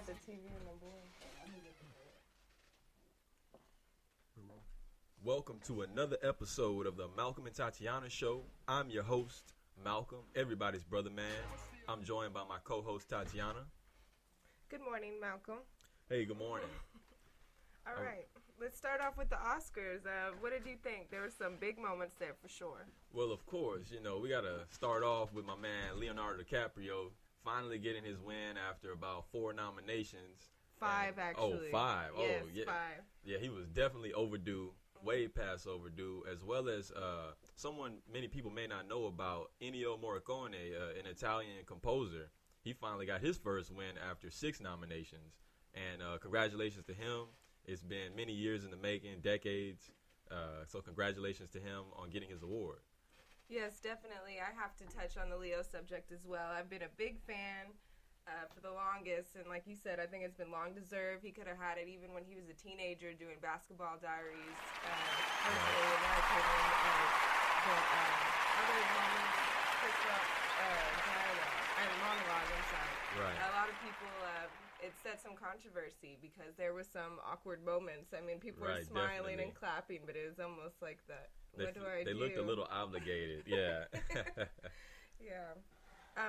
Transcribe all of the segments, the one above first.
the TV and the boy. Welcome to another episode of the Malcolm and Tatiana Show. I'm your host, Malcolm, everybody's brother man. I'm joined by my co-host, Tatiana. Good morning, Malcolm. Hey, good morning. All right, let's start off with the Oscars. What did you think? There were some big moments there for sure. Well, of course, we got to start off with my man, Leonardo DiCaprio, finally getting his win after about 4 nominations. Five, actually. Oh, 5. Yes, oh, yeah. 5. Yeah, he was definitely overdue, way past overdue, as well as someone many people may not know about, Ennio Morricone, an Italian composer. He finally got his first win after 6 nominations. And congratulations to him. It's been many years in the making, decades. So congratulations to him on getting his award. Yes, definitely. I have to touch on the Leo subject as well. I've been a big fan for the longest, and like you said, I think it's been long deserved. He could have had it even when he was a teenager doing Basketball Diaries. Personally, in my opinion, but other moments, Chris Rock, monologue, I'm sorry. Right. A lot of people, it set some controversy because there were some awkward moments. I mean, people were smiling and clapping, but it was almost like that. What do I do? They looked a little obligated, yeah. Yeah.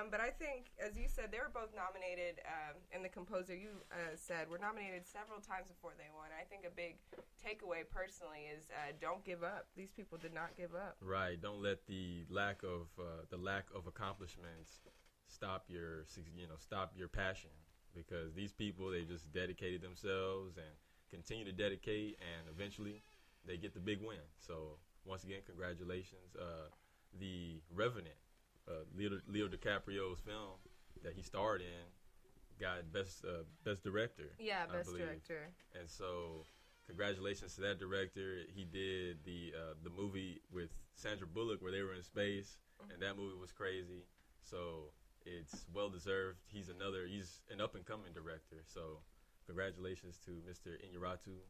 But I think, as you said, they were both nominated, and the composer you said were nominated several times before they won. I think a big takeaway, personally, is don't give up. These people did not give up. Right. Don't let the lack of accomplishments stop your passion, because these people, they just dedicated themselves and continue to dedicate, and eventually they get the big win. So once again, congratulations. The Revenant. Leo DiCaprio's film that he starred in got best director. Yeah, best director. And so, congratulations to that director. He did the movie with Sandra Bullock where they were in space, and that movie was crazy. So it's well deserved. He's an up and coming director. So congratulations to Mr. Iñárritu.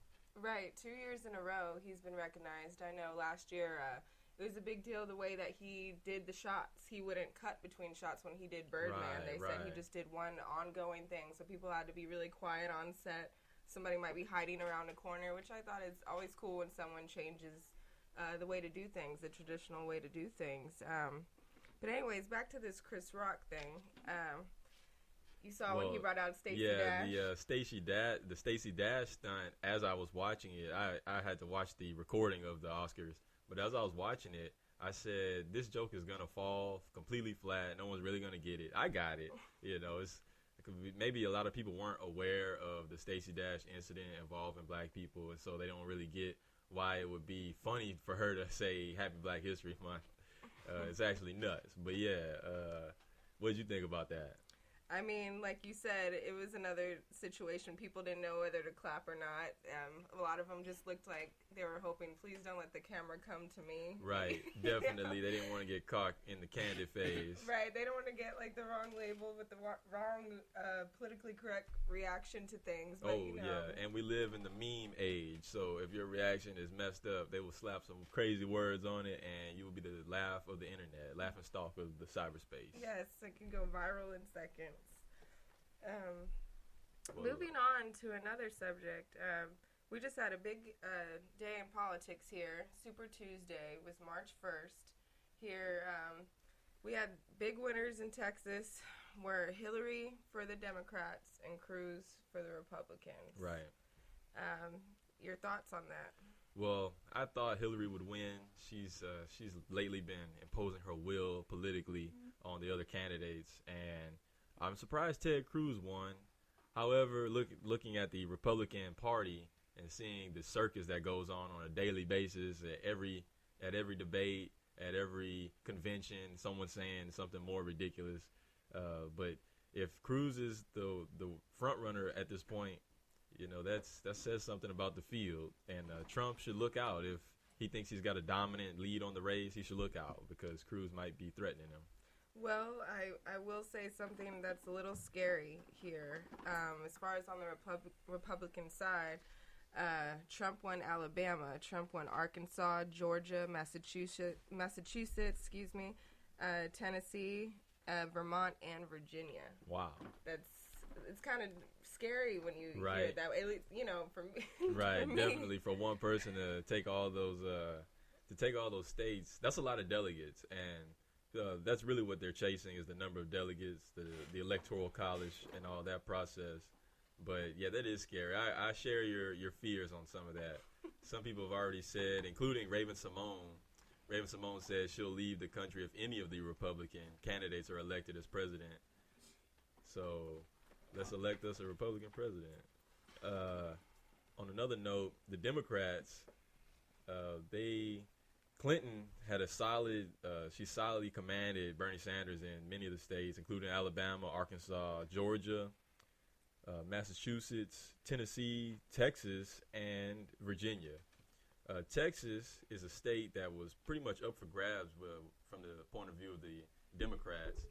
Right, 2 years in a row he's been recognized. I know last year. It was a big deal the way that he did the shots. He wouldn't cut between shots when he did Birdman. They said he just did one ongoing thing, so people had to be really quiet on set. Somebody might be hiding around a corner, which I thought is always cool when someone changes the way to do things, the traditional way to do things. But anyways, back to this Chris Rock thing. You saw when he brought out Stacey Dash. Yeah, the Stacey Dash stunt. As I was watching it, I had to watch the recording of the Oscars. But as I was watching it, I said, this joke is going to fall completely flat. No one's really going to get it. I got it. Maybe a lot of people weren't aware of the Stacey Dash incident involving black people, and so they don't really get why it would be funny for her to say Happy Black History Month. It's actually nuts. But what did you think about that? I mean, like you said, it was another situation. People didn't know whether to clap or not. A lot of them just looked like they were hoping, please don't let the camera come to me. Right, definitely. They didn't want to get caught in the candid phase. Right, they don't want to get like the wrong label with the wrong politically correct reaction to things. But, yeah, and we live in the meme age, so if your reaction is messed up, they will slap some crazy words on it, and you will be the laugh of the internet, laughing stock of the cyberspace. Yes, it can go viral in seconds. Moving on to another subject, we just had a big day in politics here. Super Tuesday was March 1st. Here, we had big winners in Texas, were Hillary for the Democrats and Cruz for the Republicans. Right. Your thoughts on that? Well, I thought Hillary would win. She's lately been imposing her will politically on the other candidates, and I'm surprised Ted Cruz won. However, looking at the Republican Party and seeing the circus that goes on a daily basis at every debate, at every convention, someone's saying something more ridiculous. But if Cruz is the front runner at this point, that says something about the field. And Trump should look out. If he thinks he's got a dominant lead on the race, he should look out because Cruz might be threatening him. Well, I will say something that's a little scary here. As far as on the Republican side, Trump won Alabama, Trump won Arkansas, Georgia, Massachusetts, Tennessee, Vermont, and Virginia. Wow. it's kind of scary when you hear it that way. At least, for me. Right, for me. Definitely for one person to take all those states. That's a lot of delegates, and that's really what they're chasing is the number of delegates, the electoral college, and all that process. But yeah, that is scary. I share your fears on some of that. Some people have already said, including Raven Simone. Raven Simone said she'll leave the country if any of the Republican candidates are elected as president. So let's elect us a Republican president. On another note, the Democrats, Clinton had she solidly commanded Bernie Sanders in many of the states, including Alabama, Arkansas, Georgia, Massachusetts, Tennessee, Texas, and Virginia. Texas is a state that was pretty much up for grabs from the point of view of the Democrats,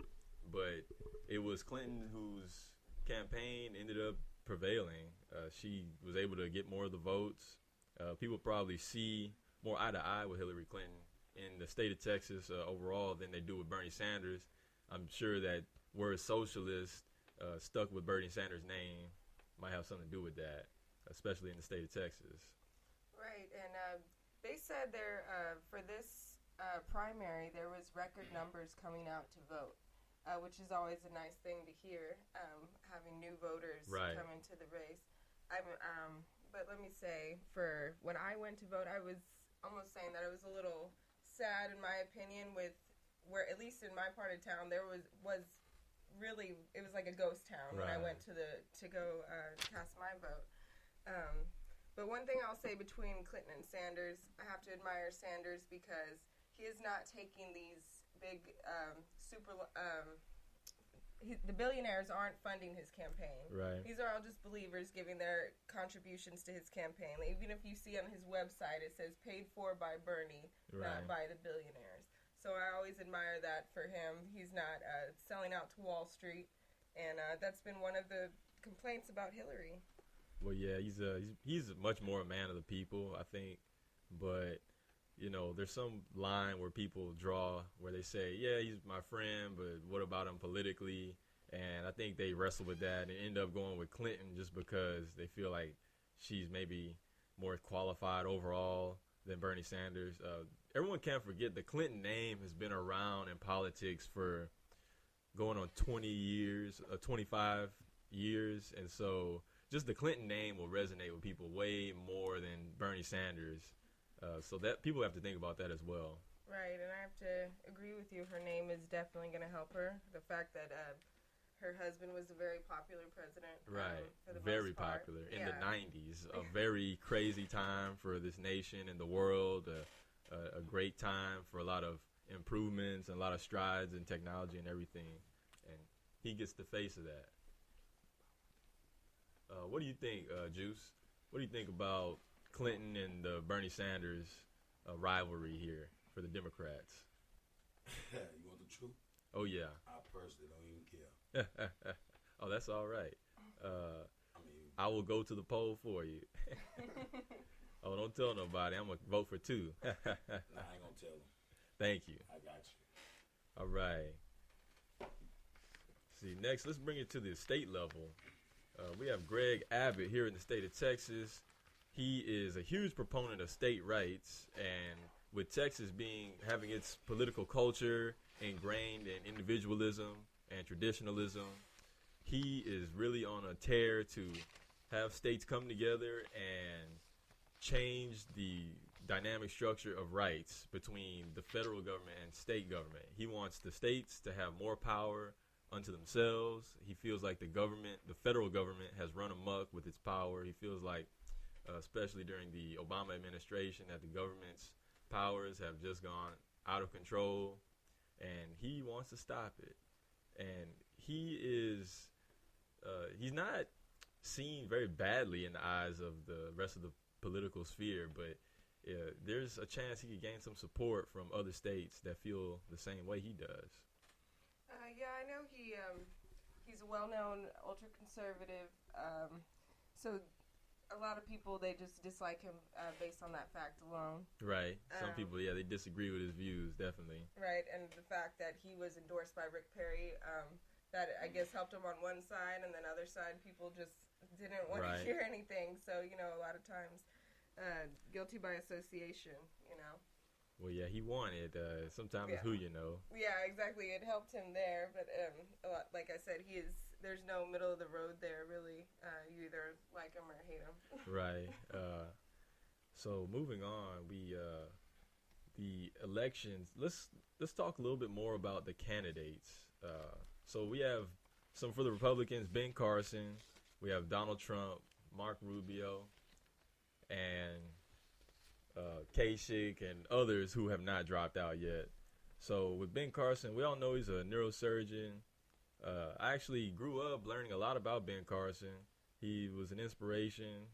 but it was Clinton whose campaign ended up prevailing. She was able to get more of the votes. People probably see more eye to eye with Hillary Clinton in the state of Texas overall than they do with Bernie Sanders. I'm sure that word socialist stuck with Bernie Sanders' name might have something to do with that, especially in the state of Texas. Right, and they said for this primary there was record numbers coming out to vote, which is always a nice thing to hear, having new voters come into the race. But let me say, for when I went to vote, I was almost saying that I was a little sad, in my opinion, with where, at least in my part of town, there was really, it was like a ghost town when I went to go cast my vote. But one thing I'll say between Clinton and Sanders, I have to admire Sanders because he is not taking these big the billionaires aren't funding his campaign. Right. These are all just believers giving their contributions to his campaign. Even if you see on his website, it says paid for by Bernie, not by the billionaires. So I always admire that for him. He's not selling out to Wall Street, and that's been one of the complaints about Hillary. Well, yeah, he's much more a man of the people, I think. But, there's some line where people draw where they say, yeah, he's my friend, but what about him politically? And I think they wrestle with that and end up going with Clinton just because they feel like she's maybe more qualified overall than Bernie Sanders. Everyone can't forget the Clinton name has been around in politics for going on 20 years, 25 years. And so just the Clinton name will resonate with people way more than Bernie Sanders. So that people have to think about that as well. Right, and I have to agree with you. Her name is definitely going to help her. The fact that her husband was a very popular president. Right, for the very most part. popular in the 90s. A very crazy time for this nation and the world. A great time for a lot of improvements and a lot of strides in technology and everything. And he gets the face of that. What do you think, Juice? What do you think about Clinton and the Bernie Sanders rivalry here for the Democrats? You want the truth? Oh, yeah. I personally don't even care. Oh, that's all right. I will go to the poll for you. Oh, don't tell nobody. I'm going to vote for 2. Nah, I ain't going to tell them. Thank you. I got you. All right. See, next, let's bring it to the state level. We have Greg Abbott here in the state of Texas. He is a huge proponent of state rights, and with Texas having its political culture ingrained in individualism and traditionalism, he is really on a tear to have states come together and change the dynamic structure of rights between the federal government and state government. He wants the states to have more power unto themselves. He feels like the federal government has run amok with its power. He feels like, especially during the Obama administration, that the government's powers have just gone out of control, and he wants to stop it. And he's not seen very badly in the eyes of the rest of the political sphere, but there's a chance he could gain some support from other states that feel the same way he does. Yeah, I know he's a well-known ultra-conservative, so a lot of people, they just dislike him based on that fact alone. Right. Some people, they disagree with his views, definitely. Right, and the fact that he was endorsed by Rick Perry, that I guess helped him on one side, and then other side people just didn't want to hear anything. So, a lot of times guilty by association, Well, yeah, he won it. Sometimes it's who you know. Yeah, exactly. It helped him there, but like I said, there's no middle of the road there, really. You either like him or hate him. Right. So moving on, the elections. Let's talk a little bit more about the candidates. So we have some for the Republicans: Ben Carson. We have Donald Trump, Mark Rubio, and Kasich and others who have not dropped out yet. So with Ben Carson, we all know he's a neurosurgeon. I actually grew up learning a lot about Ben Carson. He was an inspiration.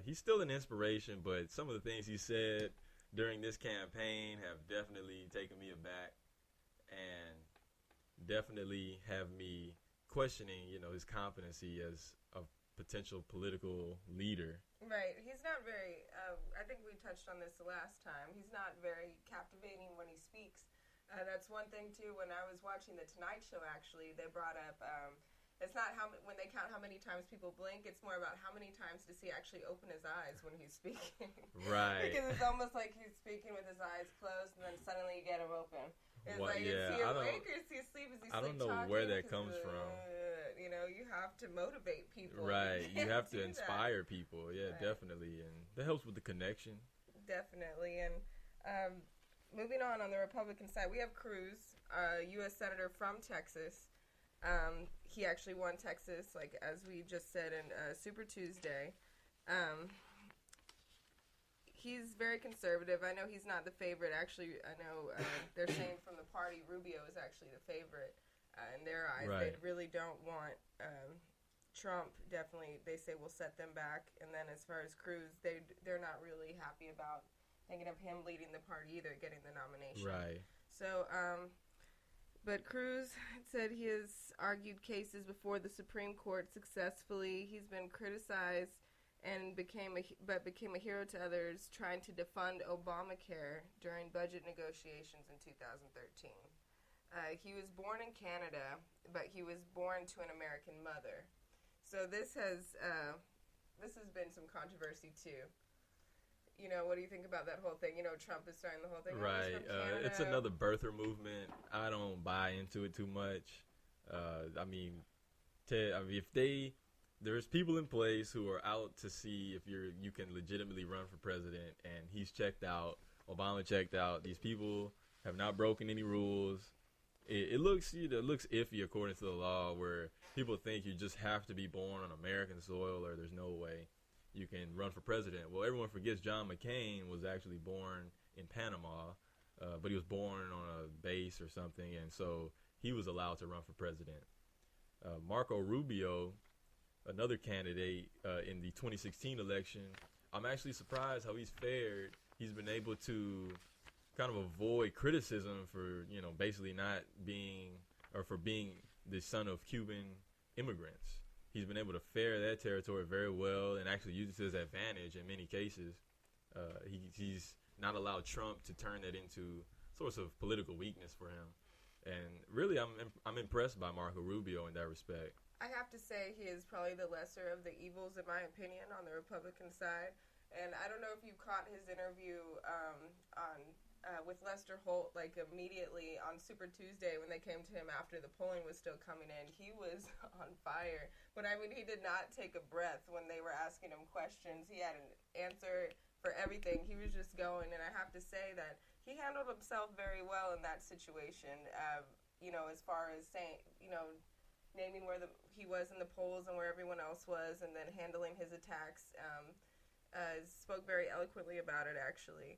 He's still an inspiration, but some of the things he said during this campaign have definitely taken me aback and definitely have me questioning, his competency as a potential political leader. Right. He's not very, I think we touched on this the last time. He's not very captivating when he speaks. That's one thing, too. When I was watching The Tonight Show, actually, they brought up, it's not when they count how many times people blink, it's more about how many times does he actually open his eyes when he's speaking. Right. Because it's almost like he's speaking with his eyes closed, and then suddenly you get him open. It's well, like, yeah, is he awake or is he asleep? Is he I don't know talking? where that comes from. You have to motivate people. Right. You have to inspire that. people. Yeah, right. Definitely. And that helps with the connection. Definitely. And moving on the Republican side, we have Cruz, U.S. Senator from Texas. He actually won Texas, like as we just said, in Super Tuesday. He's very conservative. I know he's not the favorite. Actually, I know they're saying from the party Rubio is actually the favorite. In their eyes, right. They really don't want Trump. Definitely, they say will set them back. And then as far as Cruz, they're not really happy about thinking of him leading the party either, getting the nomination. Right. So, but Cruz said he has argued cases before the Supreme Court successfully. He's been criticized and became a hero to others, trying to defund Obamacare during budget negotiations in 2013. He was born in Canada, but he was born to an American mother. So this has been some controversy too. What do you think about that whole thing? Trump is starting the whole thing. Right. It's another birther movement. I don't buy into it too much. There's people in place who are out to see if you can legitimately run for president, and he's checked out. Obama checked out. These people have not broken any rules. It looks iffy according to the law, where people think you just have to be born on American soil or there's no way you can run for president. Well, everyone forgets John McCain was actually born in Panama, but he was born on a base or something, and so he was allowed to run for president. Marco Rubio, another candidate in the 2016 election, I'm actually surprised how he's fared. He's been able to kind of avoid criticism for, basically not being, or for being the son of Cuban immigrants. He's been able to fare that territory very well and actually use it to his advantage in many cases. He's not allowed Trump to turn that into source of political weakness for him. And really, I'm impressed by Marco Rubio in that respect. I have to say he is probably the lesser of the evils, in my opinion, on the Republican side. And I don't know if you caught his interview with Lester Holt, like immediately on Super Tuesday when they came to him after the polling was still coming in. He was on fire. But I mean, he did not take a breath when they were asking him questions. He had an answer for everything. He was just going. And I have to say that he handled himself very well in that situation, as far as saying, naming where he was in the polls and where everyone else was, and then handling his attacks. Spoke very eloquently about it, actually.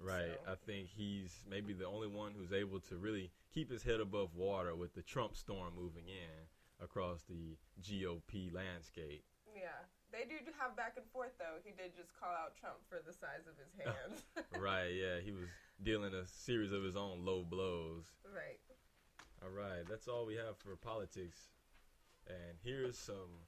Right. So. I think he's maybe the only one who's able to really keep his head above water with the Trump storm moving in across the GOP landscape. Yeah. They do have back and forth, though. He did just call out Trump for the size of his hands. Right, yeah. He was dealing a series of his own low blows. Right. All right. That's all we have for politics. And here's some